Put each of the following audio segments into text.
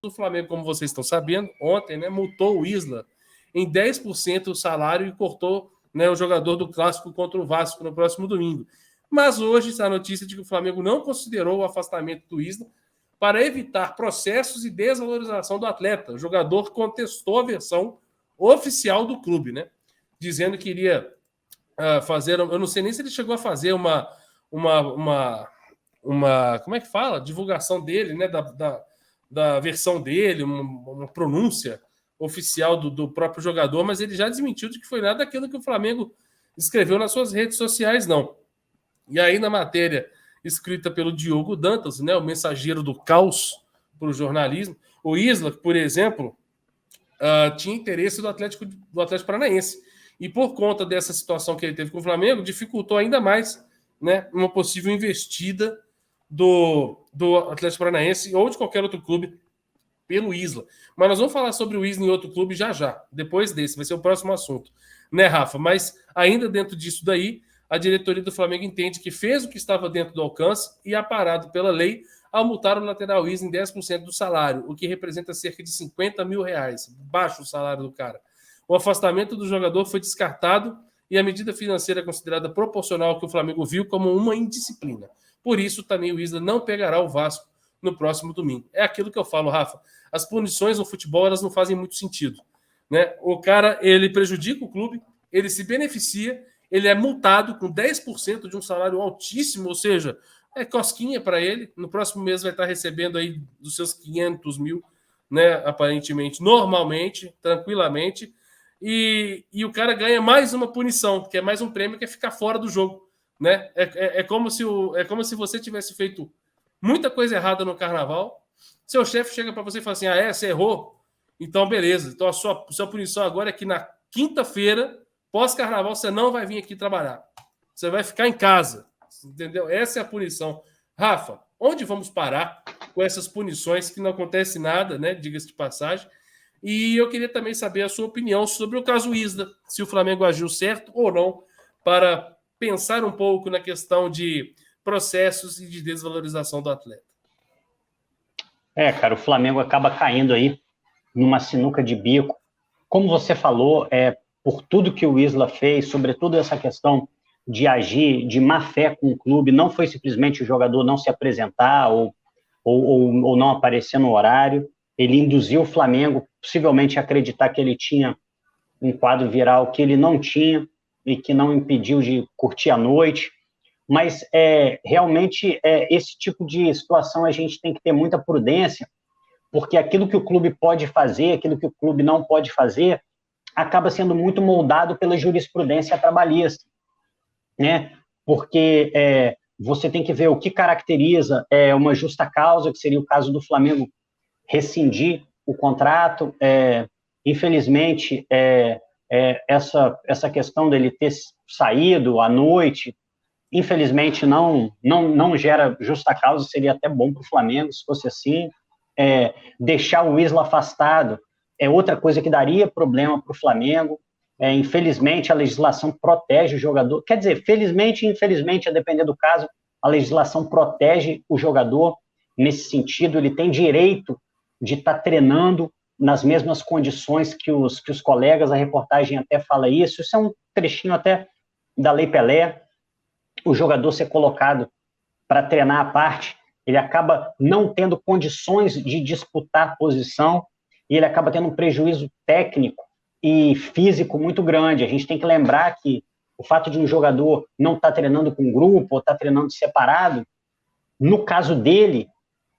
o Flamengo, como vocês estão sabendo, ontem, né, multou o Isla em 10% o salário e cortou, né, o jogador do Clássico contra o Vasco no próximo domingo. Mas hoje está a notícia de que o Flamengo não considerou o afastamento do Isla para evitar processos e desvalorização do atleta. O jogador contestou a versão oficial do clube, né, dizendo que iria fazer... Eu não sei nem se ele chegou a fazer uma como é que fala? Divulgação dele, né, da versão dele, uma pronúncia oficial do próprio jogador, mas ele já desmentiu de que foi nada daquilo que o Flamengo escreveu nas suas redes sociais, não. E aí, na matéria escrita pelo Diogo Dantas, né, o mensageiro do caos para o jornalismo, o Isla, por exemplo, tinha interesse do Atlético Paranaense. E por conta dessa situação que ele teve com o Flamengo, dificultou ainda mais, né, uma possível investida do Atlético Paranaense ou de qualquer outro clube pelo Isla. Mas nós vamos falar sobre o Isla em outro clube já. Depois desse, vai ser o próximo assunto. Né, Rafa? Mas ainda dentro disso daí, a diretoria do Flamengo entende que fez o que estava dentro do alcance e aparado pela lei ao multar o lateral Isla em 10% do salário, o que representa cerca de R$50 mil. Baixo o salário do cara. O afastamento do jogador foi descartado e a medida financeira é considerada proporcional ao que o Flamengo viu como uma indisciplina. Por isso, também o Isla não pegará o Vasco no próximo domingo. É aquilo que eu falo, Rafa. As punições no futebol, elas não fazem muito sentido, né? O cara, ele prejudica o clube, ele se beneficia, ele é multado com 10% de um salário altíssimo, ou seja, é cosquinha para ele. No próximo mês vai estar recebendo aí dos seus 500 mil, né? Aparentemente, normalmente, tranquilamente. E o cara ganha mais uma punição, que é mais um prêmio, que é ficar fora do jogo, né? É como se você tivesse feito muita coisa errada no carnaval. Seu chefe chega para você e fala assim: você errou? Então, beleza. Então, a sua punição agora é que na quinta-feira, pós-carnaval, você não vai vir aqui trabalhar. Você vai ficar em casa. Entendeu? Essa é a punição. Rafa, onde vamos parar com essas punições que não acontece nada, né? Diga-se de passagem. E eu queria também saber a sua opinião sobre o caso Isla, se o Flamengo agiu certo ou não, para pensar um pouco na questão de processos e de desvalorização do atleta. Cara, o Flamengo acaba caindo aí numa sinuca de bico. Como você falou, por tudo que o Isla fez, sobretudo essa questão de agir de má fé com o clube, não foi simplesmente o jogador não se apresentar ou não aparecer no horário, ele induziu o Flamengo possivelmente a acreditar que ele tinha um quadro viral que ele não tinha e que não impediu de curtir a noite. Mas realmente esse tipo de situação a gente tem que ter muita prudência, porque aquilo que o clube pode fazer, aquilo que o clube não pode fazer, acaba sendo muito moldado pela jurisprudência trabalhista, né? Porque você tem que ver o que caracteriza uma justa causa, que seria o caso do Flamengo rescindir o contrato. Infelizmente, essa questão dele ter saído à noite, infelizmente não gera justa causa, seria até bom para o Flamengo se fosse assim. Deixar o Isla afastado é outra coisa que daria problema para o Flamengo. Infelizmente, a legislação protege o jogador. Quer dizer, felizmente e infelizmente, a depender do caso, a legislação protege o jogador nesse sentido. Ele tem direito de estar treinando nas mesmas condições que os colegas. A reportagem até fala isso. Isso é um trechinho até da Lei Pelé. O jogador ser colocado para treinar à parte, ele acaba não tendo condições de disputar a posição e ele acaba tendo um prejuízo técnico e físico muito grande. A gente tem que lembrar que o fato de um jogador não estar treinando com um grupo ou estar treinando separado, no caso dele,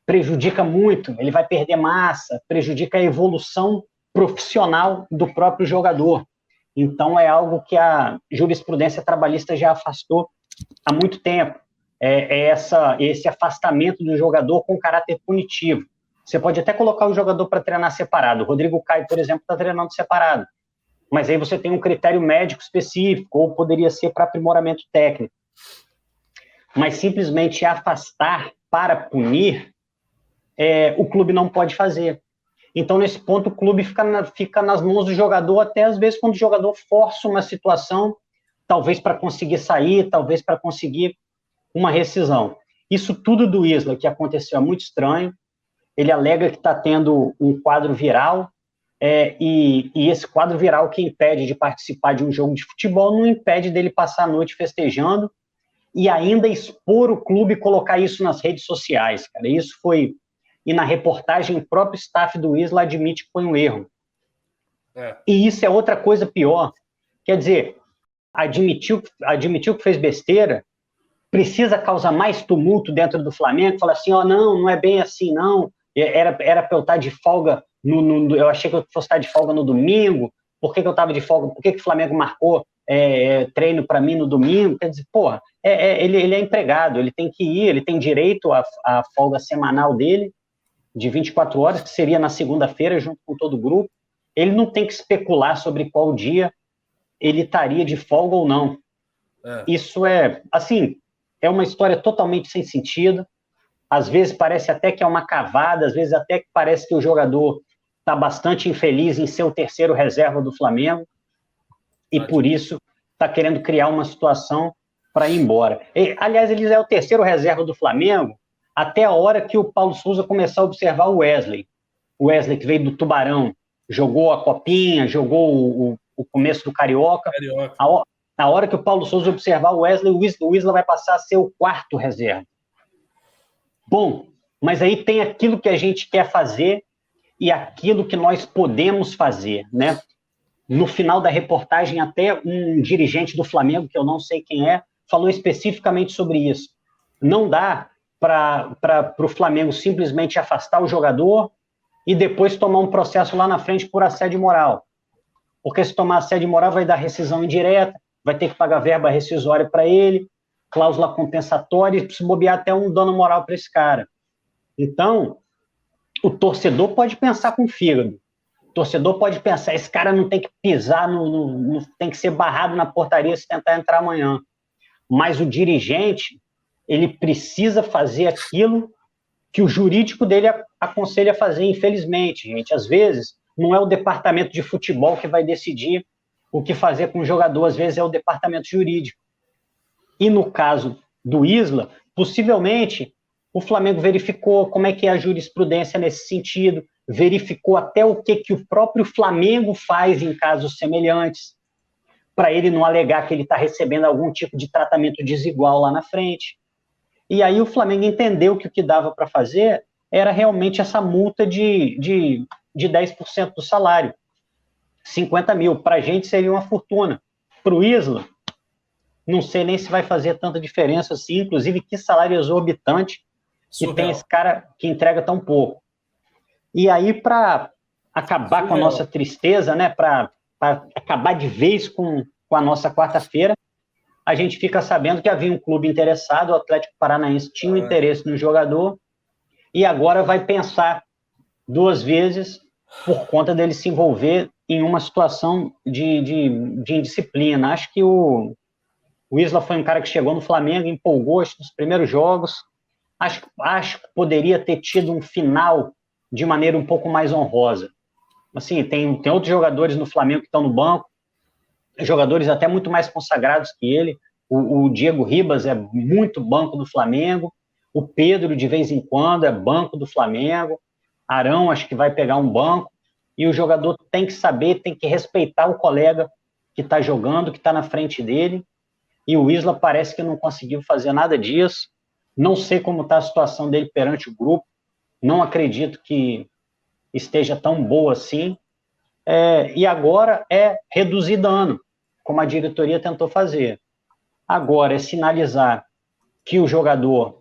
prejudica muito. Ele vai perder massa, prejudica a evolução profissional do próprio jogador. Então, é algo que a jurisprudência trabalhista já afastou há muito tempo. Esse afastamento do jogador com caráter punitivo. Você pode até colocar o jogador para treinar separado. O Rodrigo Caio, por exemplo, está treinando separado. Mas aí você tem um critério médico específico, ou poderia ser para aprimoramento técnico. Mas simplesmente afastar para punir, o clube não pode fazer. Então, nesse ponto, o clube fica nas mãos do jogador, até às vezes quando o jogador força uma situação, talvez para conseguir sair, talvez para conseguir uma rescisão. Isso tudo do Isla que aconteceu é muito estranho. ele alega que está tendo um quadro viral, e esse quadro viral que impede de participar de um jogo de futebol não impede dele passar a noite festejando e ainda expor o clube e colocar isso nas redes sociais, cara. Isso foi... E na reportagem, o próprio staff do Isla admite que foi um erro. E isso é outra coisa pior. Quer dizer, admitiu que fez besteira, precisa causar mais tumulto dentro do Flamengo, fala assim, não é bem assim, não. Era para eu estar de folga, eu achei que eu fosse estar de folga no domingo, por que eu estava de folga, por que o Flamengo marcou treino para mim no domingo? Quer dizer, porra, ele é empregado, ele tem que ir, ele tem direito à folga semanal dele, de 24 horas, que seria na segunda-feira, junto com todo o grupo. Ele não tem que especular sobre qual dia ele estaria de folga ou não. Isso assim, é uma história totalmente sem sentido. Às vezes parece até que é uma cavada, às vezes até que parece que o jogador está bastante infeliz em ser o terceiro reserva do Flamengo e por isso está querendo criar uma situação para ir embora. Aliás, ele é o terceiro reserva do Flamengo até a hora que o Paulo Souza começar a observar o Wesley. O Wesley, que veio do Tubarão, jogou a Copinha, jogou o começo do Carioca. A hora que o Paulo Souza observar o Wesley, o Isla vai passar a ser o quarto reserva. Bom, mas aí tem aquilo que a gente quer fazer e aquilo que nós podemos fazer, né? No final da reportagem, até um dirigente do Flamengo, que eu não sei quem falou especificamente sobre isso. Não dá para o Flamengo simplesmente afastar o jogador e depois tomar um processo lá na frente por assédio moral. Porque se tomar assédio moral vai dar rescisão indireta, vai ter que pagar verba rescisória para ele, cláusula compensatória, e se bobear até um dano moral para esse cara. Então, o torcedor pode pensar com o fígado. O torcedor pode pensar, esse cara não tem que pisar, não tem que ser barrado na portaria se tentar entrar amanhã. Mas o dirigente, ele precisa fazer aquilo que o jurídico dele aconselha a fazer, infelizmente, gente. Às vezes, não é o departamento de futebol que vai decidir o que fazer com o jogador, às vezes é o departamento jurídico. E no caso do Isla, possivelmente, o Flamengo verificou como é que é a jurisprudência nesse sentido, verificou até o que o próprio Flamengo faz em casos semelhantes, para ele não alegar que ele está recebendo algum tipo de tratamento desigual lá na frente. E aí o Flamengo entendeu que o que dava para fazer era realmente essa multa de 10% do salário. 50 mil. Para a gente seria uma fortuna. Para o Isla, não sei nem se vai fazer tanta diferença assim. Inclusive, que salário exorbitante que tem esse cara que entrega tão pouco. E aí, para acabar com a nossa tristeza, né, para acabar de vez com a nossa quarta-feira, a gente fica sabendo que havia um clube interessado, o Atlético Paranaense tinha um interesse no jogador, e agora vai pensar duas vezes por conta dele se envolver em uma situação de indisciplina. Acho que o Isla foi um cara que chegou no Flamengo, empolgou nos primeiros jogos, acho que poderia ter tido um final de maneira um pouco mais honrosa. Assim, tem outros jogadores no Flamengo que estão no banco, jogadores até muito mais consagrados que ele. O Diego Ribas é muito banco do Flamengo, o Pedro, de vez em quando, é banco do Flamengo, Arão, acho que vai pegar um banco, e o jogador tem que saber, tem que respeitar o colega que está jogando, que está na frente dele, e o Isla parece que não conseguiu fazer nada disso. Não sei como está a situação dele perante o grupo, não acredito que esteja tão boa assim, e agora é reduzir dano, como a diretoria tentou fazer. Agora é sinalizar que o jogador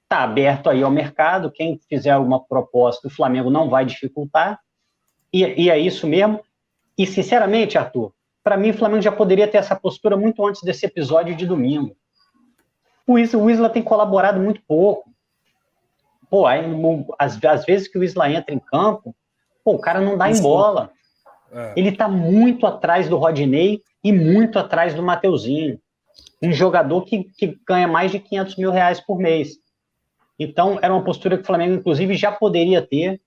está aberto aí ao mercado, quem fizer alguma proposta, o Flamengo não vai dificultar, e é isso mesmo. E, sinceramente, Arthur, para mim o Flamengo já poderia ter essa postura muito antes desse episódio de domingo. O Isla tem colaborado muito pouco. Pô, aí, às vezes que o Isla entra em campo, o cara não dá em bola. Ele está muito atrás do Rodinei e muito atrás do Mateuzinho. Um jogador que ganha mais de R$500 mil por mês. Então, era uma postura que o Flamengo, inclusive, já poderia ter.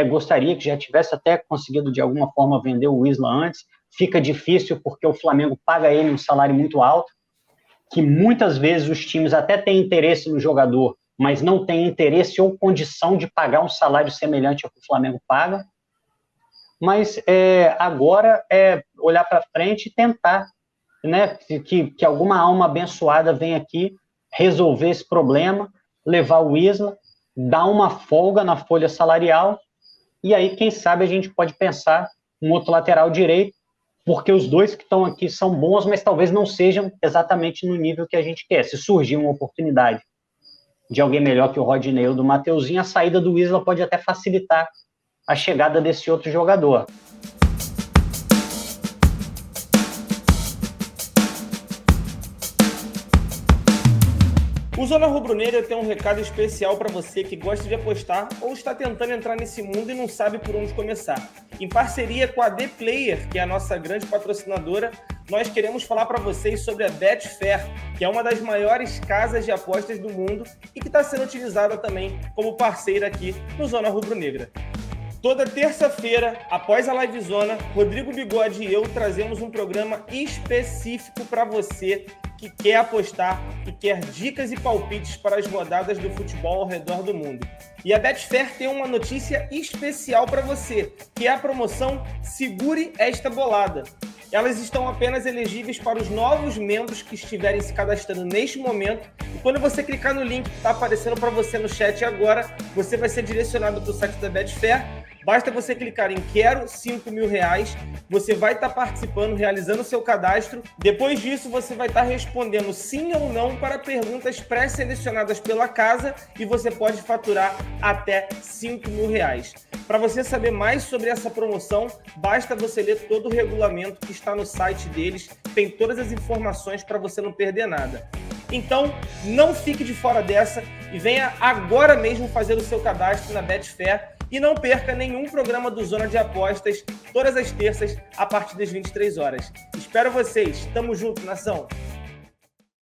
Gostaria que já tivesse até conseguido, de alguma forma, vender o Isla antes. Fica difícil porque o Flamengo paga ele um salário muito alto, que muitas vezes os times até têm interesse no jogador, mas não tem interesse ou condição de pagar um salário semelhante ao que o Flamengo paga. Mas agora é olhar para frente e tentar, né, que alguma alma abençoada venha aqui resolver esse problema, levar o Isla, dar uma folga na folha salarial, e aí, quem sabe, a gente pode pensar um outro lateral direito, porque os dois que estão aqui são bons, mas talvez não sejam exatamente no nível que a gente quer. Se surgir uma oportunidade de alguém melhor que o Rodinei ou do Mateuzinho, a saída do Isla pode até facilitar a chegada desse outro jogador. O Zona Rubro-Negra tem um recado especial para você que gosta de apostar ou está tentando entrar nesse mundo e não sabe por onde começar. Em parceria com a The Player, que é a nossa grande patrocinadora, nós queremos falar para vocês sobre a Betfair, que é uma das maiores casas de apostas do mundo e que está sendo utilizada também como parceira aqui no Zona Rubro-Negra. Toda terça-feira, após a Live Zona, Rodrigo Bigode e eu trazemos um programa específico para você que quer apostar e quer dicas e palpites para as rodadas do futebol ao redor do mundo. E a Betfair tem uma notícia especial para você, que é a promoção Segure Esta Bolada. Elas estão apenas elegíveis para os novos membros que estiverem se cadastrando neste momento. E quando você clicar no link que está aparecendo para você no chat agora, você vai ser direcionado para o site da Betfair. Basta você clicar em Quero 5 mil reais, você vai estar participando, realizando o seu cadastro. Depois disso, você vai estar respondendo sim ou não para perguntas pré-selecionadas pela casa e você pode faturar até 5 mil reais. Para você saber mais sobre essa promoção, basta você ler todo o regulamento que está no site deles, tem todas as informações para você não perder nada. Então, não fique de fora dessa e venha agora mesmo fazer o seu cadastro na Betfair e não perca nenhum programa do Zona de Apostas, todas as terças, a partir das 23 horas. Espero vocês. Tamo junto, nação!